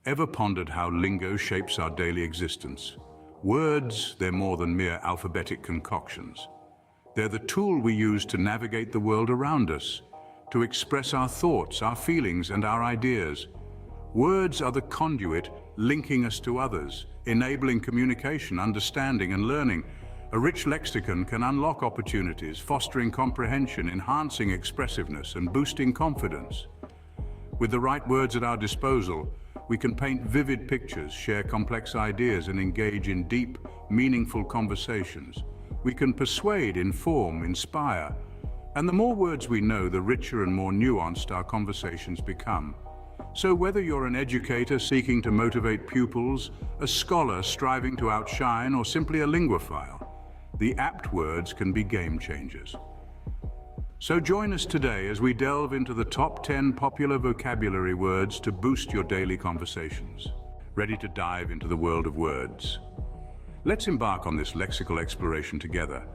Ever pondered how lingo shapes our daily existence? Words, they're more than mere alphabetic concoctions. They're the tool we use to navigate the world around us, to express our thoughts, our feelings, and our ideas. Words are the conduit linking us to others, enabling communication, understanding, and learning. A rich lexicon can unlock opportunities, fostering comprehension, enhancing expressiveness, and boosting confidence. With the right words at our disposal, we can paint vivid pictures, share complex ideas, and engage in deep, meaningful conversations. We can persuade, inform, inspire. And the more words we know, the richer and more nuanced our conversations become. So whether you're an educator seeking to motivate pupils, a scholar striving to outshine, or simply a linguophile, the apt words can be game changers. So join us today as we delve into the top 10 popular vocabulary words to boost your daily conversations. Ready to dive into the world of words? Let's embark on this lexical exploration together.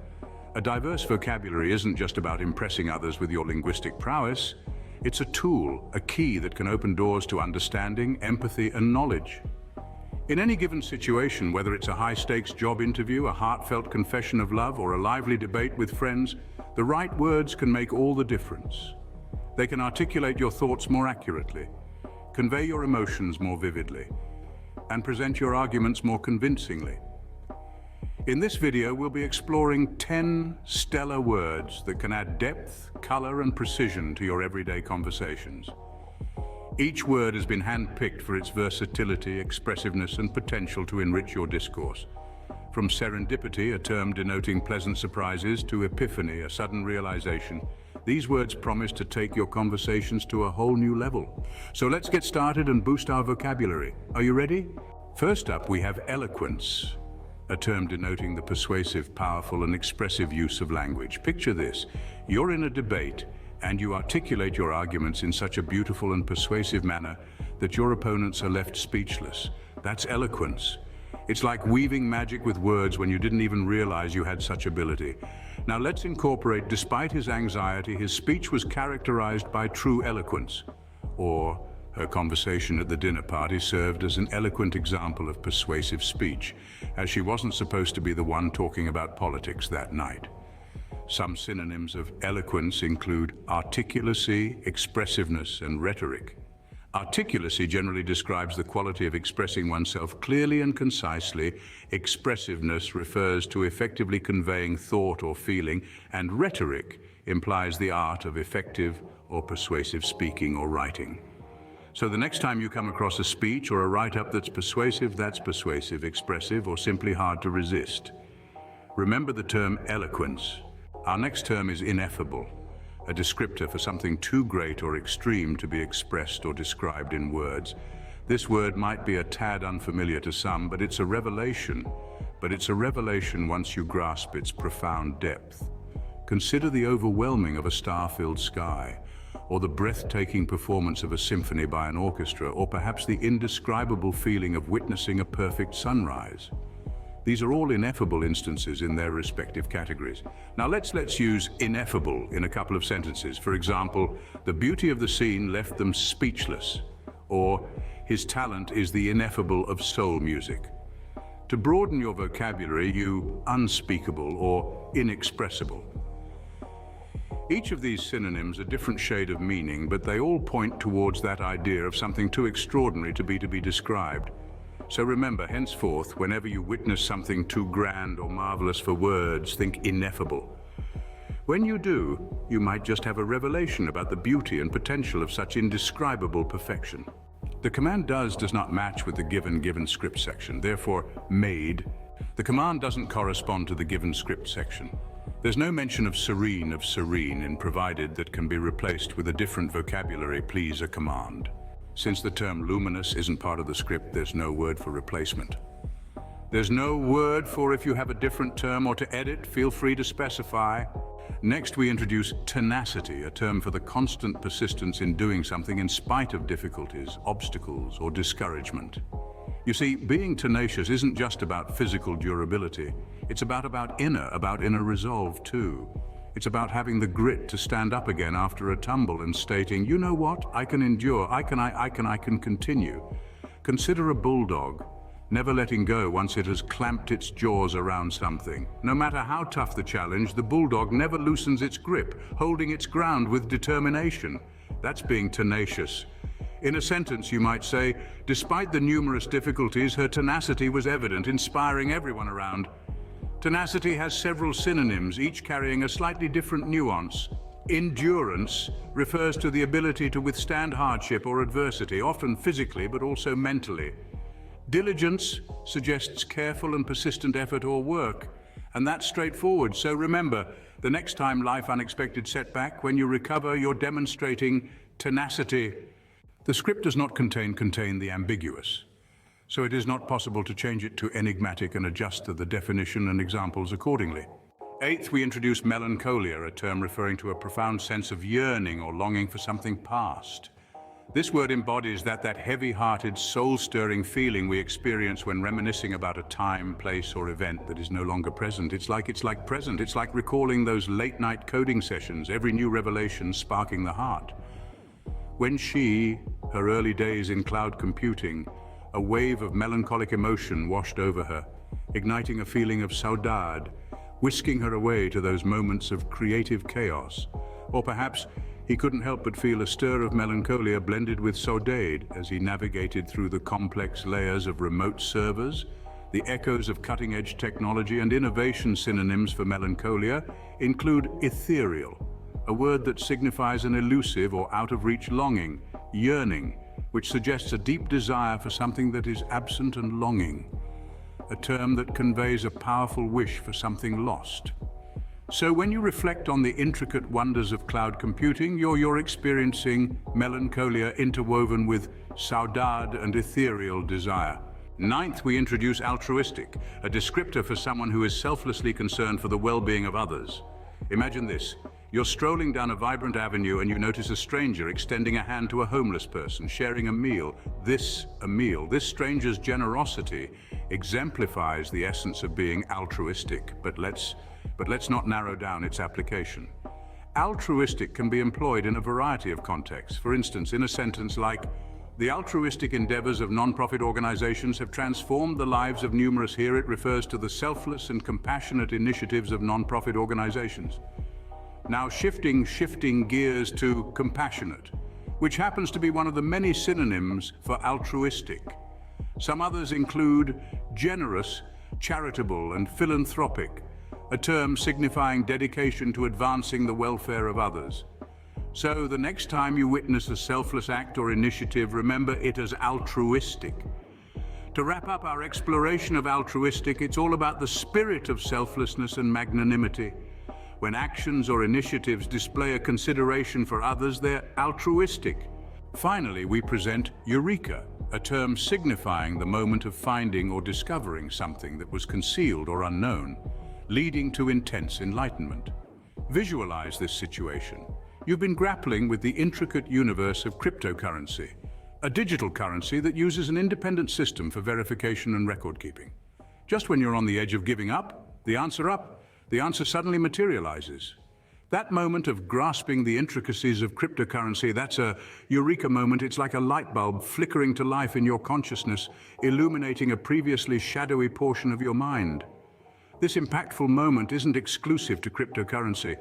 A diverse vocabulary isn't just about impressing others with your linguistic prowess. It's a tool, a key that can open doors to understanding, empathy, and knowledge. In any given situation, whether it's a high-stakes job interview, a heartfelt confession of love, or a lively debate with friends, the right words can make all the difference. They can articulate your thoughts more accurately, convey your emotions more vividly, and present your arguments more convincingly. In this video, we'll be exploring 10 stellar words that can add depth, color, and precision to your everyday conversations. Each word has been handpicked for its versatility, expressiveness, and potential to enrich your discourse. From serendipity, a term denoting pleasant surprises, to epiphany, a sudden realization, these words promise to take your conversations to a whole new level. So let's get started and boost our vocabulary. Are you ready? First up, we have eloquence, a term denoting the persuasive, powerful, and expressive use of language. Picture this: you're in a debate, and you articulate your arguments in such a beautiful and persuasive manner that your opponents are left speechless. That's eloquence. It's like weaving magic with words when you didn't even realize you had such ability. Now let's incorporate, despite his anxiety, his speech was characterized by true eloquence. Or her conversation at the dinner party served as an eloquent example of persuasive speech, as she wasn't supposed to be the one talking about politics that night. Some synonyms of eloquence include articulacy, expressiveness, and rhetoric. Articulacy generally describes the quality of expressing oneself clearly and concisely. Expressiveness refers to effectively conveying thought or feeling, and rhetoric implies the art of effective or persuasive speaking or writing. So the next time you come across a speech or a write-up that's persuasive, expressive, or simply hard to resist. Remember the term eloquence. Our next term is ineffable, a descriptor for something too great or extreme to be expressed or described in words. This word might be a tad unfamiliar to some, but it's a revelation. Once you grasp its profound depth. Consider the overwhelming of a star-filled sky, or the breathtaking performance of a symphony by an orchestra, or perhaps the indescribable feeling of witnessing a perfect sunrise. These are all ineffable instances in their respective categories. Now let's use ineffable in a couple of sentences. For example, the beauty of the scene left them speechless, or his talent is the ineffable of soul music. To broaden your vocabulary, you unspeakable or inexpressible. Each of these synonyms a different shade of meaning, but they all point towards that idea of something too extraordinary to be described. So remember, henceforth, whenever you witness something too grand or marvelous for words, think ineffable. When you do, you might just have a revelation about the beauty and potential of such indescribable perfection. The command does not match with the given script section, therefore made. The command doesn't correspond to the given script section. There's no mention of serene in provided that can be replaced with a different vocabulary, please, a command. Since the term luminous isn't part of the script, there's no word for replacement. There's no word for if you have a different term or to edit, feel free to specify. Next, we introduce tenacity, a term for the constant persistence in doing something in spite of difficulties, obstacles, or discouragement. You see, being tenacious isn't just about physical durability. It's about inner resolve too. It's about having the grit to stand up again after a tumble and stating, you know what, I can endure, I can continue. Consider a bulldog, never letting go once it has clamped its jaws around something. No matter how tough the challenge, the bulldog never loosens its grip, holding its ground with determination. That's being tenacious. In a sentence, you might say, despite the numerous difficulties, her tenacity was evident, inspiring everyone around. Tenacity has several synonyms, each carrying a slightly different nuance. Endurance refers to the ability to withstand hardship or adversity, often physically but also mentally. Diligence suggests careful and persistent effort or work, and that's straightforward. So remember, the next time life unexpected setback, when you recover, you're demonstrating tenacity. The script does not contain the ambiguous, so it is not possible to change it to enigmatic and adjust the definition and examples accordingly. Eighth, we introduce melancholia, a term referring to a profound sense of yearning or longing for something past. This word embodies that heavy-hearted, soul-stirring feeling we experience when reminiscing about a time, place, or event that is no longer present. It's like recalling those late-night coding sessions, every new revelation sparking the heart. When her early days in cloud computing, a wave of melancholic emotion washed over her, igniting a feeling of saudade, whisking her away to those moments of creative chaos. Or perhaps he couldn't help but feel a stir of melancholia blended with saudade as he navigated through the complex layers of remote servers. The echoes of cutting-edge technology and innovation. Synonyms for melancholia include ethereal, a word that signifies an elusive or out-of-reach longing; yearning, which suggests a deep desire for something that is absent; and longing, a term that conveys a powerful wish for something lost. So when you reflect on the intricate wonders of cloud computing, you're experiencing melancholia interwoven with saudade and ethereal desire. Ninth, we introduce altruistic, a descriptor for someone who is selflessly concerned for the well-being of others. Imagine this. You're strolling down a vibrant avenue and you notice a stranger extending a hand to a homeless person, sharing a meal. This stranger's generosity exemplifies the essence of being altruistic, but let's not narrow down its application. Altruistic can be employed in a variety of contexts. For instance, in a sentence like, "The altruistic endeavors of non-profit organizations have transformed the lives of numerous." Here it refers to the selfless and compassionate initiatives of non-profit organizations. Now shifting gears to compassionate, which happens to be one of the many synonyms for altruistic. Some others include generous, charitable, and philanthropic, a term signifying dedication to advancing the welfare of others. So the next time you witness a selfless act or initiative, remember it as altruistic. To wrap up our exploration of altruistic, it's all about the spirit of selflessness and magnanimity. When actions or initiatives display a consideration for others, they're altruistic. Finally, we present eureka, a term signifying the moment of finding or discovering something that was concealed or unknown, leading to intense enlightenment. Visualize this situation. You've been grappling with the intricate universe of cryptocurrency, a digital currency that uses an independent system for verification and record keeping. Just when you're on the edge of giving up, the answer suddenly materializes. That moment of grasping the intricacies of cryptocurrency, that's a eureka moment. It's like a light bulb flickering to life in your consciousness, illuminating a previously shadowy portion of your mind. This impactful moment isn't exclusive to cryptocurrency.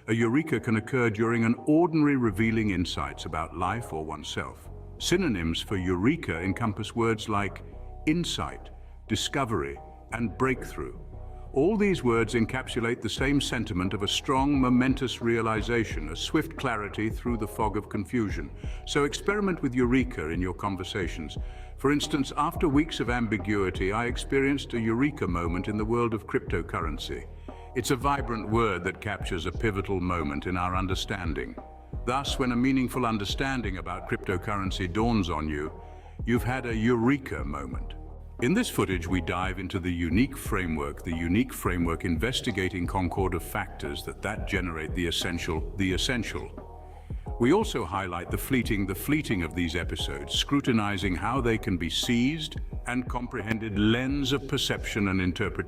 A eureka can occur during an ordinary, revealing insights about life or oneself. Synonyms for eureka encompass words like insight, discovery, and breakthrough. All these words encapsulate the same sentiment of a strong, momentous realization, a swift clarity through the fog of confusion. So experiment with eureka in your conversations. For instance, after weeks of ambiguity, I experienced a eureka moment in the world of cryptocurrency. It's a vibrant word that captures a pivotal moment in our understanding. Thus, when a meaningful understanding about cryptocurrency dawns on you, you've had a eureka moment. In this footage, we dive into the unique framework investigating concord of factors that generate the essential. We also highlight the fleeting of these episodes, scrutinizing how they can be seized and comprehended lens of perception and interpretation.